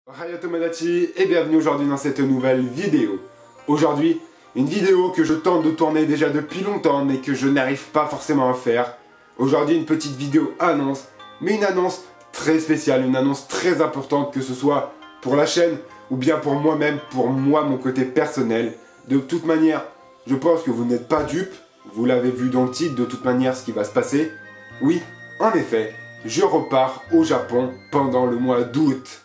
Ohayou Tomodachi et bienvenue aujourd'hui dans cette nouvelle vidéo. Aujourd'hui, une vidéo que je tente de tourner déjà depuis longtemps mais que je n'arrive pas forcément à faire. Aujourd'hui une petite vidéo annonce, mais une annonce très spéciale, une annonce très importante, que ce soit pour la chaîne ou bien pour moi-même, pour moi, mon côté personnel. De toute manière, je pense que vous n'êtes pas dupes, vous l'avez vu dans le titre, de toute manière ce qui va se passer. Oui, en effet, je repars au Japon pendant le mois d'août.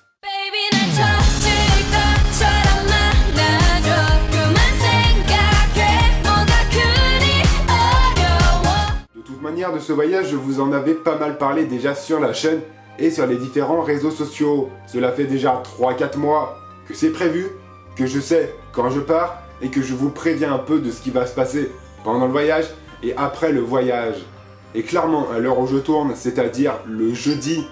De toute manière, de ce voyage, je vous en avais pas mal parlé déjà sur la chaîne et sur les différents réseaux sociaux. Cela fait déjà 3-4 mois que c'est prévu, que je sais quand je pars et que je vous préviens un peu de ce qui va se passer pendant le voyage et après le voyage. Et clairement, à l'heure où je tourne, c'est-à-dire le jeudi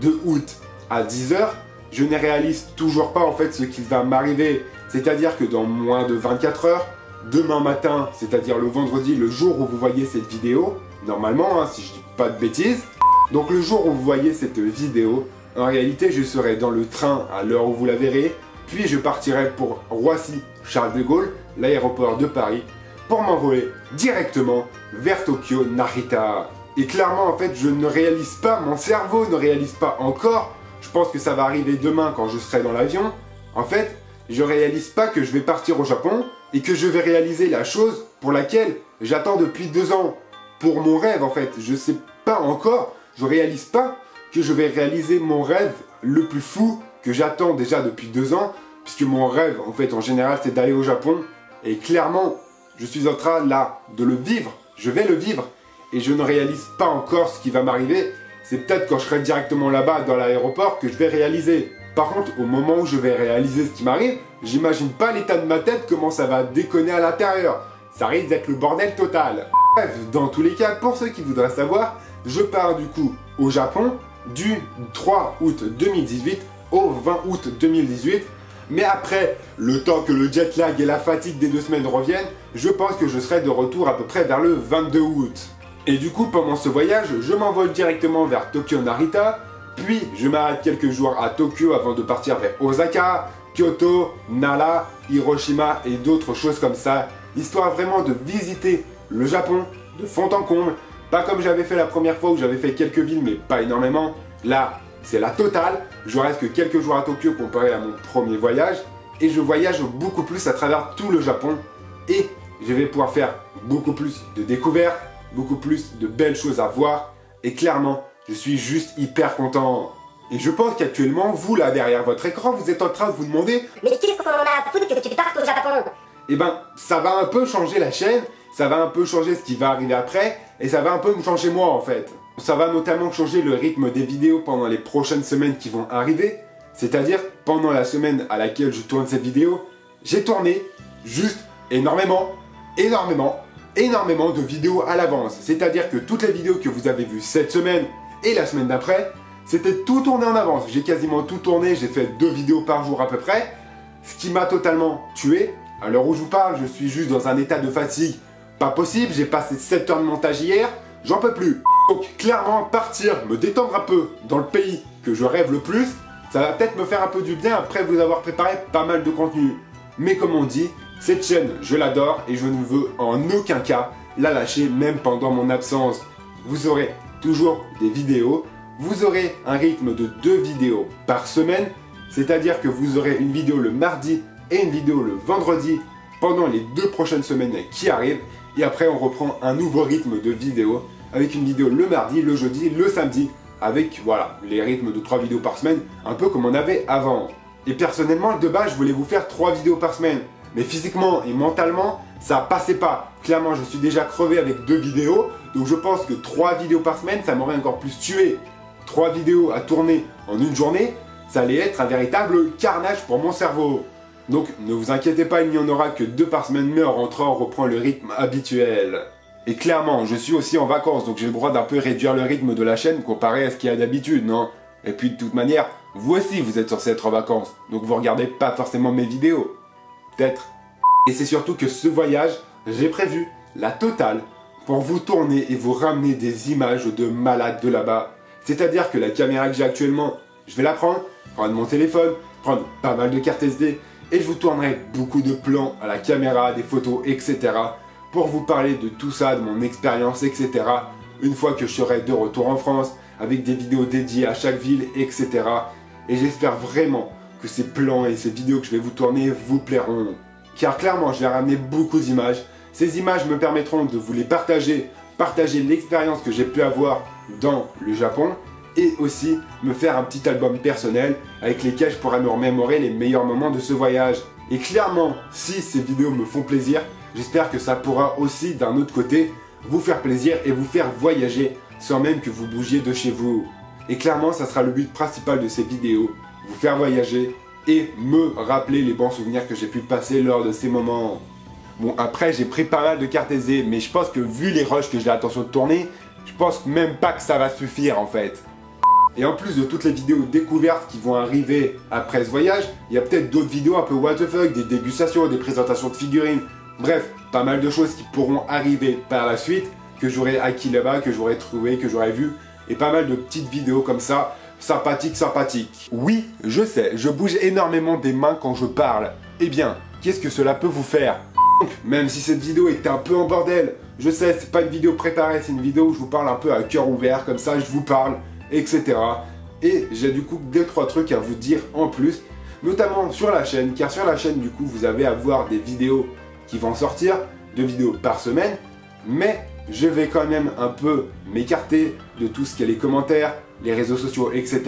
2 août à 10 h, je ne réalise toujours pas en fait ce qui va m'arriver. C'est-à-dire que dans moins de 24 heures, demain matin, c'est-à-dire le vendredi, le jour où vous voyez cette vidéo, normalement, si je dis pas de bêtises, donc le jour où vous voyez cette vidéo, en réalité je serai dans le train à l'heure où vous la verrez, puis je partirai pour Roissy-Charles de Gaulle, l'aéroport de Paris, pour m'envoler directement vers Tokyo Narita. Et clairement en fait je ne réalise pas, mon cerveau ne réalise pas encore, je pense que ça va arriver demain quand je serai dans l'avion, en fait je réalise pas que je vais partir au Japon et que je vais réaliser la chose pour laquelle j'attends depuis 2 ans. Pour mon rêve en fait, je sais pas encore, je réalise pas que je vais réaliser mon rêve le plus fou que j'attends déjà depuis 2 ans, puisque mon rêve en fait en général c'est d'aller au Japon et clairement je suis en train là de le vivre, je vais le vivre et je ne réalise pas encore ce qui va m'arriver. C'est peut-être quand je serai directement là-bas dans l'aéroport que je vais réaliser. Par contre, au moment où je vais réaliser ce qui m'arrive, j'imagine pas l'état de ma tête, comment ça va déconner à l'intérieur. Ça risque d'être le bordel total. Bref, dans tous les cas, pour ceux qui voudraient savoir, je pars du coup au Japon du 3 août 2018 au 20 août 2018. Mais après, le temps que le jet lag et la fatigue des 2 semaines reviennent, je pense que je serai de retour à peu près vers le 22 août. Et du coup, pendant ce voyage, je m'envole directement vers Tokyo Narita, puis je m'arrête quelques jours à Tokyo avant de partir vers Osaka, Kyoto, Nara, Hiroshima et d'autres choses comme ça, histoire vraiment de visiter le Japon de fond en comble, pas comme j'avais fait la première fois où j'avais fait quelques villes mais pas énormément. Là, c'est la totale, je reste que quelques jours à Tokyo comparé à mon premier voyage, et je voyage beaucoup plus à travers tout le Japon, et je vais pouvoir faire beaucoup plus de découvertes, beaucoup plus de belles choses à voir, et clairement, je suis juste hyper content. Et je pense qu'actuellement, vous là derrière votre écran, vous êtes en train de vous demander « Mais qu'est-ce qu'on en a à foutre que tu partes au Japon ?» Eh ben, ça va un peu changer la chaîne, ça va un peu changer ce qui va arriver après, et ça va un peu me changer moi en fait. Ça va notamment changer le rythme des vidéos pendant les prochaines semaines qui vont arriver, c'est-à-dire pendant la semaine à laquelle je tourne cette vidéo, j'ai tourné juste énormément de vidéos à l'avance. C'est-à-dire que toutes les vidéos que vous avez vues cette semaine et la semaine d'après, c'était tout tourné en avance. J'ai quasiment tout tourné, j'ai fait 2 vidéos par jour à peu près, ce qui m'a totalement tué. À l'heure où je vous parle, je suis juste dans un état de fatigue pas possible, j'ai passé 7 heures de montage hier, j'en peux plus. Donc clairement, partir, me détendre un peu dans le pays que je rêve le plus, ça va peut-être me faire un peu du bien après vous avoir préparé pas mal de contenu. Mais comme on dit, cette chaîne, je l'adore et je ne veux en aucun cas la lâcher même pendant mon absence. Vous aurez toujours des vidéos, vous aurez un rythme de 2 vidéos par semaine, c'est-à-dire que vous aurez une vidéo le mardi et une vidéo le vendredi pendant les 2 prochaines semaines qui arrivent, et après on reprend un nouveau rythme de vidéos avec une vidéo le mardi, le jeudi, le samedi, avec voilà, les rythmes de 3 vidéos par semaine, un peu comme on avait avant. Et personnellement, de base, je voulais vous faire 3 vidéos par semaine, mais physiquement et mentalement, ça passait pas. Clairement, je suis déjà crevé avec 2 vidéos, donc je pense que 3 vidéos par semaine, ça m'aurait encore plus tué. 3 vidéos à tourner en une journée, ça allait être un véritable carnage pour mon cerveau. Donc ne vous inquiétez pas, il n'y en aura que 2 par semaine, mais en rentrant, on reprend le rythme habituel. Et clairement, je suis aussi en vacances, donc j'ai le droit d'un peu réduire le rythme de la chaîne comparé à ce qu'il y a d'habitude, non? Et puis de toute manière, vous aussi vous êtes censé être en vacances, donc vous regardez pas forcément mes vidéos. Peut-être. Et c'est surtout que ce voyage, j'ai prévu la totale pour vous tourner et vous ramener des images de malades de là-bas. C'est-à-dire que la caméra que j'ai actuellement, je vais la prendre de mon téléphone, prendre pas mal de cartes SD et je vous tournerai beaucoup de plans à la caméra, des photos, etc. pour vous parler de tout ça, de mon expérience, etc. une fois que je serai de retour en France avec des vidéos dédiées à chaque ville, etc. Et j'espère vraiment que ces plans et ces vidéos que je vais vous tourner vous plairont. Car clairement, je vais ramener beaucoup d'images. Ces images me permettront de vous les partager l'expérience que j'ai pu avoir dans le Japon et aussi me faire un petit album personnel avec lesquels je pourrai me remémorer les meilleurs moments de ce voyage. Et clairement, si ces vidéos me font plaisir, j'espère que ça pourra aussi d'un autre côté vous faire plaisir et vous faire voyager sans même que vous bougiez de chez vous. Et clairement, ça sera le but principal de ces vidéos, vous faire voyager et me rappeler les bons souvenirs que j'ai pu passer lors de ces moments. Bon, après, j'ai pris pas mal de cartes SD, mais je pense que vu les rushs que j'ai l'intention de tourner, je pense même pas que ça va suffire en fait. Et en plus de toutes les vidéos découvertes qui vont arriver après ce voyage, il y a peut-être d'autres vidéos un peu what the fuck, des dégustations, des présentations de figurines, bref, pas mal de choses qui pourront arriver par la suite, que j'aurai acquis là-bas, que j'aurai trouvé, que j'aurai vu, et pas mal de petites vidéos comme ça, sympathiques. Oui, je sais, je bouge énormément des mains quand je parle. Eh bien, qu'est-ce que cela peut vous faire? Donc, même si cette vidéo était un peu en bordel, je sais, c'est pas une vidéo préparée, c'est une vidéo où je vous parle un peu à cœur ouvert, comme ça je vous parle, etc. Et j'ai du coup 2-3 trucs à vous dire en plus, notamment sur la chaîne, car sur la chaîne du coup vous allez avoir des vidéos qui vont sortir, 2 vidéos par semaine, mais je vais quand même un peu m'écarter de tout ce qui est les commentaires, les réseaux sociaux, etc.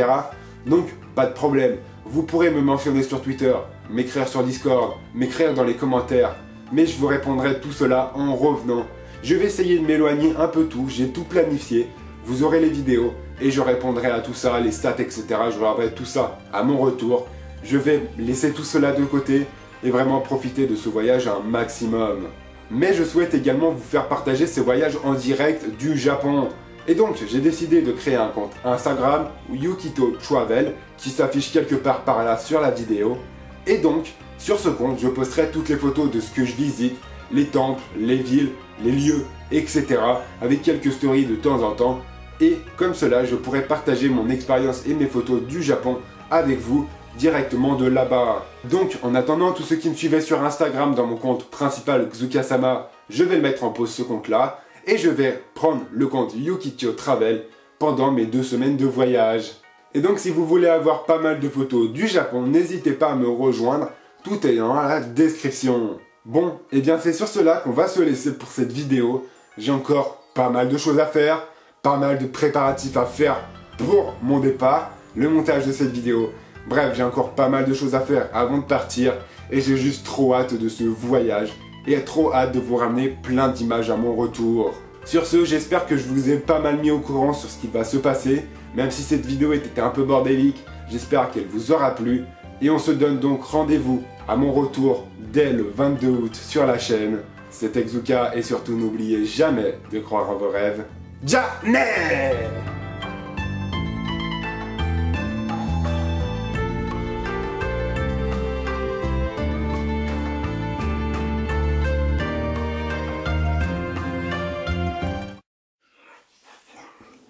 Donc pas de problème, vous pourrez me mentionner sur Twitter, m'écrire sur Discord, m'écrire dans les commentaires, mais je vous répondrai tout cela en revenant. Je vais essayer de m'éloigner un peu tout, j'ai tout planifié, vous aurez les vidéos et je répondrai à tout ça, les stats, etc. Je regarderai tout ça à mon retour. Je vais laisser tout cela de côté et vraiment profiter de ce voyage un maximum. Mais je souhaite également vous faire partager ces voyages en direct du Japon. Et donc j'ai décidé de créer un compte Instagram, Yukito Travel, qui s'affiche quelque part par là sur la vidéo. Et donc, sur ce compte, je posterai toutes les photos de ce que je visite, les temples, les villes, les lieux, etc. avec quelques stories de temps en temps. Et comme cela, je pourrai partager mon expérience et mes photos du Japon avec vous directement de là-bas. Donc, en attendant, tous ceux qui me suivaient sur Instagram dans mon compte principal Xukasama, je vais le mettre en pause ce compte-là. Et je vais prendre le compte Yukito Travel pendant mes 2 semaines de voyage. Et donc, si vous voulez avoir pas mal de photos du Japon, n'hésitez pas à me rejoindre. Tout est dans la description. Bon, et bien c'est sur cela qu'on va se laisser pour cette vidéo. J'ai encore pas mal de choses à faire, pas mal de préparatifs à faire pour mon départ, le montage de cette vidéo. Bref, j'ai encore pas mal de choses à faire avant de partir et j'ai juste trop hâte de ce voyage et trop hâte de vous ramener plein d'images à mon retour. Sur ce, j'espère que je vous ai pas mal mis au courant sur ce qui va se passer, même si cette vidéo était un peu bordélique, j'espère qu'elle vous aura plu. Et on se donne donc rendez-vous à mon retour dès le 22 août sur la chaîne. C'était Xuka et surtout n'oubliez jamais de croire en vos rêves. Jamais!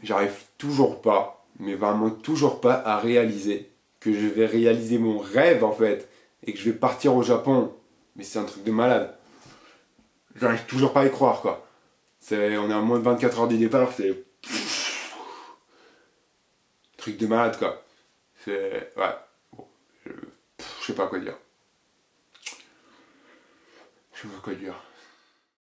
J'arrive toujours pas, mais vraiment toujours pas à réaliser que je vais réaliser mon rêve en fait, et que je vais partir au Japon. Mais c'est un truc de malade. J'arrive toujours pas à y croire quoi. On est à moins de 24 heures du départ, c'est... Truc de malade quoi. C'est... Ouais. Bon, je sais pas quoi dire. Je sais pas quoi dire.